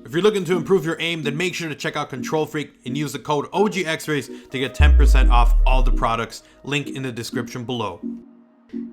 If you're looking to improve your aim, then make sure to check out Control Freak and use the code OGXRAYZ to get 10% off all the products. Link in the description below.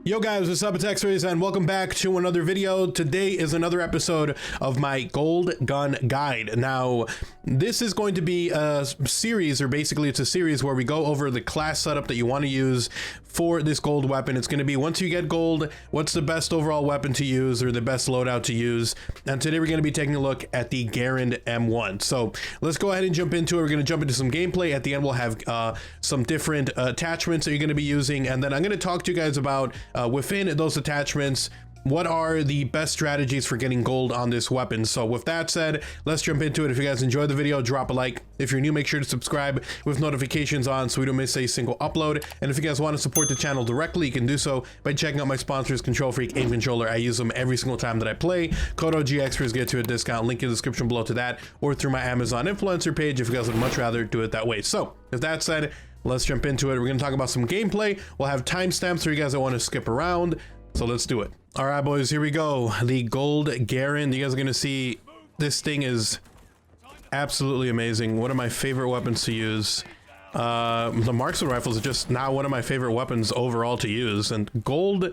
Yo guys, what's up? It's XRAYZ and welcome back to another video. Today is another episode of my gold gun guide. Now, this is going to be a series, or basically it's a series where we go over the class setup that you want to use for this gold weapon. It's going to be, once you get gold, what's the best overall weapon to use or the best loadout to use. And today we're going to be taking a look at the Garand M1. So let's go ahead and jump into it. We're going to jump into some gameplay. At the end, we'll have some different attachments that you're going to be using. And then I'm going to talk to you guys about within those attachments, what are the best strategies for getting gold on this weapon. So with that said, let's jump into it. If you guys enjoyed the video, drop a like. If you're new, make sure to subscribe with notifications on so we don't miss a single upload. And if you guys want to support the channel directly, you can do so by checking out my sponsors, Control Freak, Aim Controller. I use them every single time that I play. Code OGXRAYZ gets you a discount. Link in the description below to that, or through my Amazon influencer page if you guys would much rather do it that way. So with that said, let's jump into it. We're going to talk about some gameplay. We'll have timestamps for you guys that want to skip around. So let's do it. All right, boys, here we go. The gold Garand. You guys are going to see this thing is absolutely amazing. One of my favorite weapons to use. The marksman rifles are just now one of my favorite weapons overall to use. And gold,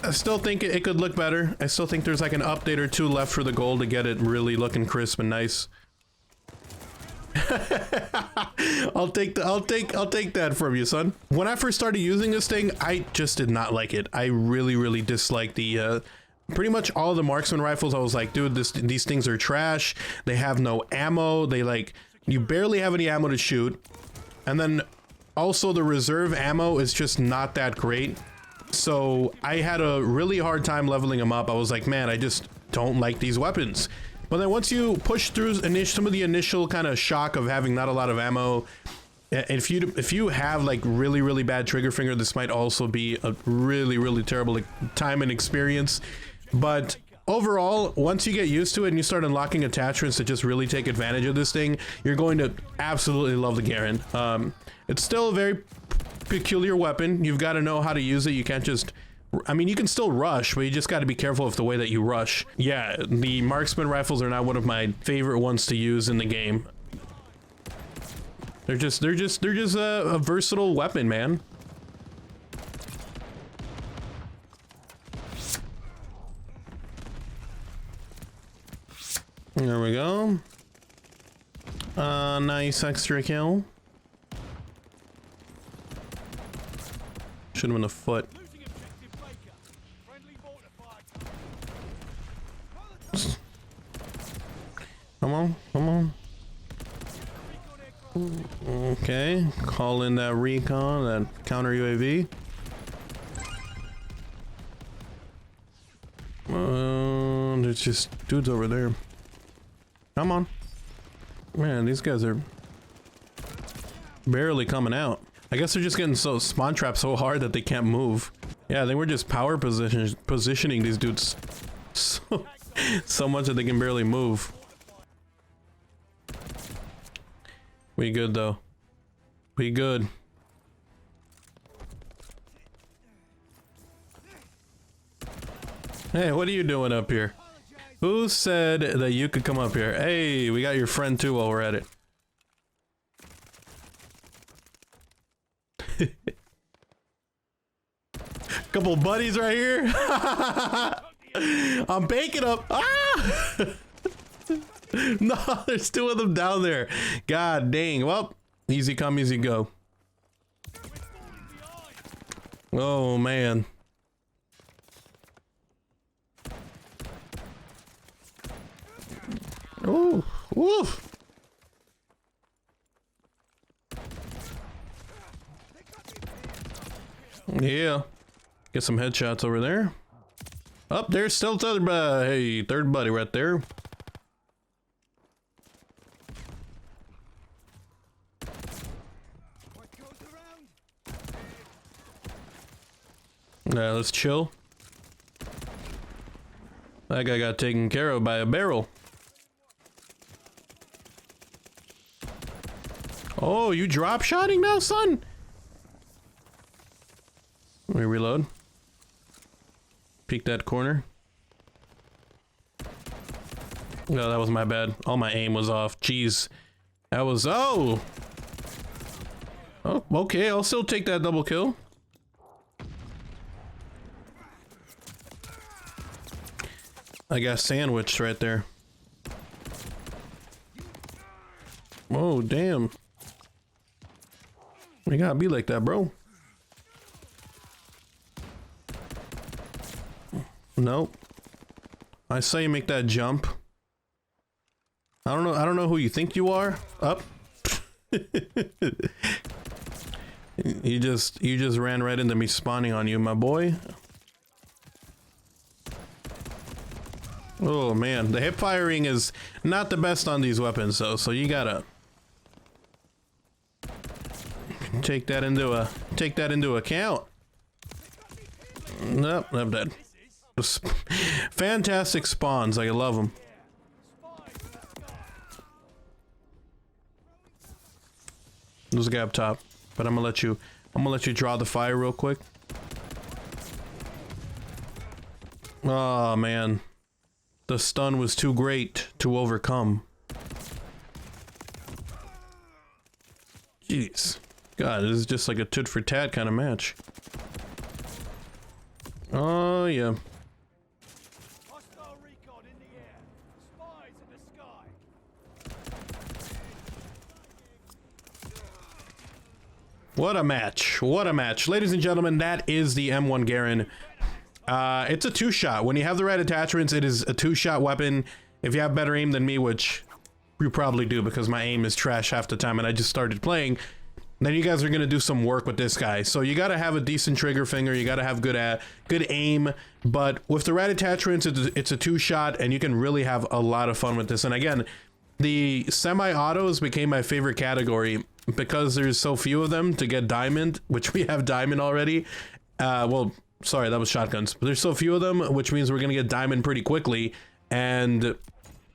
I still think it could look better. I still think there's like an update or two left for the gold to get it really looking crisp and nice. I'll take that from you, son. When I first started using this thing, I just did not like it. I really disliked the pretty much all of the marksman rifles. I was like, dude, these things are trash. They have no ammo. You barely have any ammo to shoot. And then also the reserve ammo is just not that great. So I had a really hard time leveling them up. I was like, man, I just don't like these weapons. But then once you push through some of the initial kind of shock of having not a lot of ammo, if you have like really bad trigger finger, this might also be a really terrible time and experience. But overall, once you get used to it and you start unlocking attachments that just really take advantage of this thing, you're going to absolutely love the Garand. It's still a very peculiar weapon. You've got to know how to use it. You can't just... I mean, you can still rush, but you just got to be careful of the way that you rush. Yeah, the marksman rifles are now one of my favorite ones to use in the game. They're just a versatile weapon, man. There we go. Nice extra kill. Should have been a foot. Come on. Okay, call in that recon, that counter UAV. There's just dudes over there. Come on. Man, these guys are barely coming out. I guess they're just getting spawn trapped so hard that they can't move. Yeah, they were just power positioning these dudes so much that they can barely move. We good though. We good. Hey, what are you doing up here? Who said that you could come up here? Hey, we got your friend too while we're at it. Couple buddies right here. I'm baking up. Ah! No, there's two of them down there. God dang. Well, easy come, easy go. Oh, man. Oh, woof. Yeah. Get some headshots over there. Up there's still third buddy. Hey, third buddy right there. Let's chill. That guy got taken care of by a barrel. Oh, you drop shotting now, son? Let me reload. Peek that corner. No, that was my bad. All my aim was off. Jeez. That was... Oh! Oh, okay. I'll still take that double kill. I got sandwiched right there. Oh, damn. You gotta be like that, bro. Nope. I say make that jump. I don't know who you think you are. Up. You just ran right into me spawning on you, my boy. Oh man, the hip firing is not the best on these weapons though, so you gotta take that into account. Nope, I'm dead. Fantastic spawns, I love them. There's a guy up top, but I'm gonna let you draw the fire real quick. Oh man, the stun was too great to overcome. Jeez, God, this is just like a tit for tat kind of match. Oh yeah. What a match. What a match. Ladies and gentlemen, that is the M1 Garand. It's a two-shot. When you have the right attachments, it is a two-shot weapon. If you have better aim than me, which you probably do because my aim is trash half the time and I just started playing, then you guys are going to do some work with this guy. So you got to have a decent trigger finger. You got to have good aim. But with the right attachments, it's a two-shot and you can really have a lot of fun with this. And again, the semi-autos became my favorite category because there's so few of them to get diamond, which we have diamond already. Well, sorry, that was shotguns. But there's so few of them, which means we're going to get diamond pretty quickly. And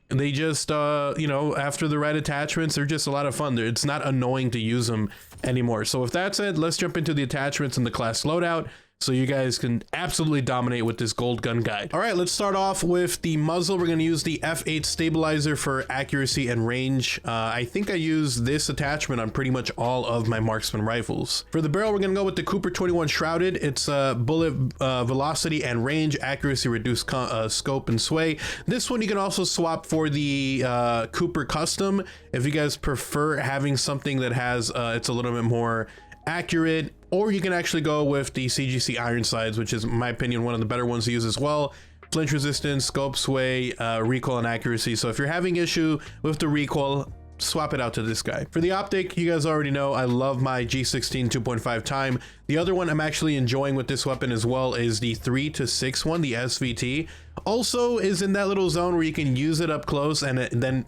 they just, you know, after the right attachments, they're just a lot of fun. It's not annoying to use them anymore. So if that's it, let's jump into the attachments and the class loadout, so you guys can absolutely dominate with this gold gun guide. All right, let's start off with the muzzle. We're going to use the F8 stabilizer for accuracy and range. I think I use this attachment on pretty much all of my marksman rifles. For the barrel, we're going to go with the Cooper 21 Shrouded. It's bullet velocity and range, accuracy, reduced scope and sway. This one you can also swap for the Cooper Custom if you guys prefer having something that has it's a little bit more accurate, or you can actually go with the CGC Ironsides, which is in my opinion one of the better ones to use as well. Flinch resistance, scope, sway, recoil, and accuracy. So if you're having issue with the recoil, swap it out to this guy. For the optic, you guys already know I love my G16 2.5 time. The other one I'm actually enjoying with this weapon as well is the 3-6 one, the SVT. Also is in that little zone where you can use it up close and then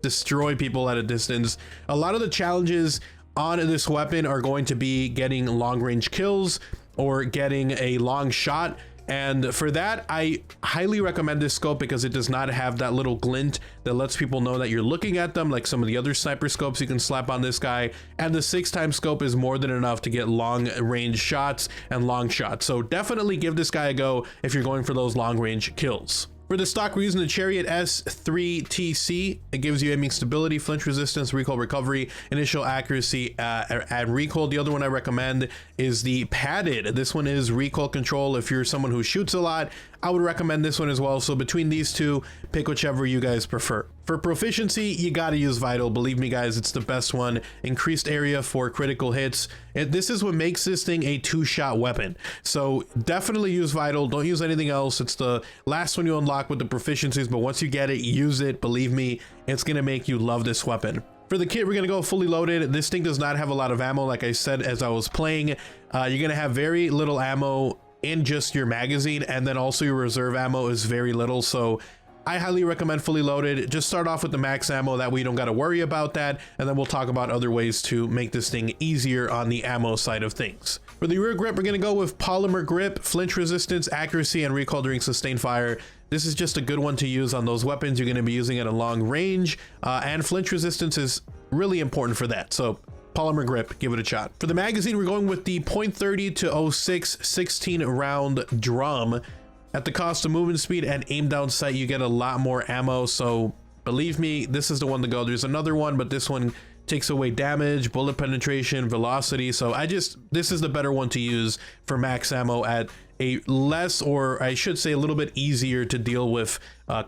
destroy people at a distance. A lot of the challenges on this weapon are going to be getting long range kills or getting a long shot, and for that I highly recommend this scope because it does not have that little glint that lets people know that you're looking at them like some of the other sniper scopes you can slap on this guy, and the 6x scope is more than enough to get long range shots and long shots. So definitely give this guy a go if you're going for those long range kills. For the stock, we're using the Chariot S3TC. It gives you aiming stability, flinch resistance, recoil recovery, initial accuracy, and recoil. The other one I recommend is the padded. This one is recoil control. If you're someone who shoots a lot, I would recommend this one as well. So between these two, pick whichever you guys prefer. For proficiency, you gotta use Vital. Believe me guys, it's the best one. Increased area for critical hits. This is what makes this thing a two-shot weapon. So definitely use Vital. Don't use anything else. It's the last one you unlock with the proficiencies, but once you get it, use it. Believe me, it's gonna make you love this weapon. For the kit, we're gonna go fully loaded. This thing does not have a lot of ammo. Like I said, as I was playing, you're gonna have very little ammo in just your magazine, and then also your reserve ammo is very little. So I highly recommend fully loaded. Just start off with the max ammo, that way you don't got to worry about that, and then we'll talk about other ways to make this thing easier on the ammo side of things. For the rear grip, we're going to go with polymer grip, flinch resistance, accuracy, and recoil during sustained fire. This is just a good one to use on those weapons you're going to be using at a long range, and flinch resistance is really important for that. So polymer grip, give it a shot. For the magazine, we're going with the .30 to 06 16 round drum. At the cost of movement speed and aim down sight, you get a lot more ammo. So believe me, this is the one to go. There's another one, but this one takes away damage, bullet penetration, velocity. So this is the better one to use for max ammo at a less, or I should say a little bit easier to deal with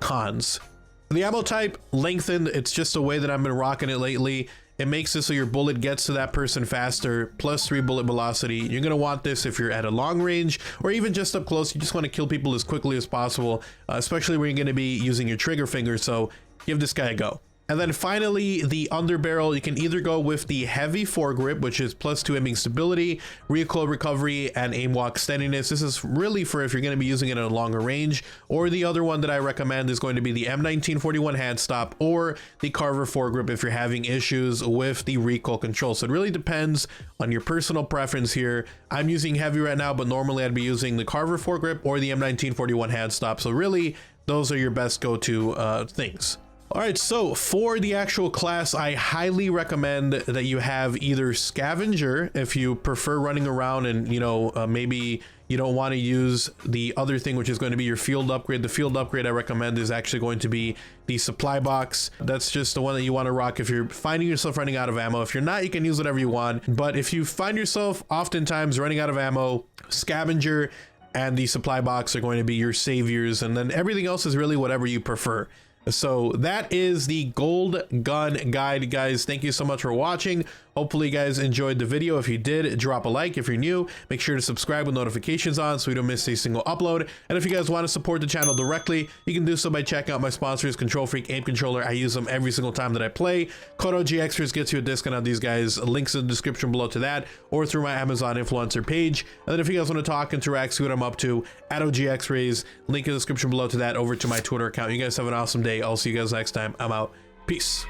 cons. The ammo type, lengthened, it's just the way that I've been rocking it lately. It makes it so your bullet gets to that person faster, +3 bullet velocity. You're gonna want this if you're at a long range, or even just up close. You just wanna kill people as quickly as possible, especially when you're gonna be using your trigger finger, so give this guy a go. And then finally, the underbarrel, you can either go with the heavy foregrip, which is +2 aiming stability, recoil recovery, and aim walk steadiness. This is really for if you're going to be using it at a longer range. Or the other one that I recommend is going to be the M1941 hand stop or the Carver foregrip if you're having issues with the recoil control. So it really depends on your personal preference here. I'm using heavy right now, but normally I'd be using the Carver foregrip or the M1941 hand stop. So really, those are your best go-to things. All right, so for the actual class, I highly recommend that you have either Scavenger if you prefer running around and, you know, maybe you don't want to use the other thing, which is going to be your field upgrade. The field upgrade I recommend is actually going to be the supply box. That's just the one that you want to rock if you're finding yourself running out of ammo. If you're not, you can use whatever you want. But if you find yourself oftentimes running out of ammo, Scavenger and the supply box are going to be your saviors. And then everything else is really whatever you prefer. So that is the gold gun guide, guys. Thank you so much for watching. Hopefully you guys enjoyed the video. If you did, drop a like. If you're new, make sure to subscribe with notifications on so you don't miss a single upload. And if you guys want to support the channel directly, you can do so by checking out my sponsors, Control Freak Aim Controller. I use them every single time that I play. Code OGXRAYZ gets you a discount on these guys. Links in the description below to that, or through my Amazon influencer page. And then if you guys want to talk, interact, see what I'm up to, at OGXRAYZ, link in the description below to that, over to my Twitter account. You guys have an awesome day. I'll see you guys next time. I'm out. Peace.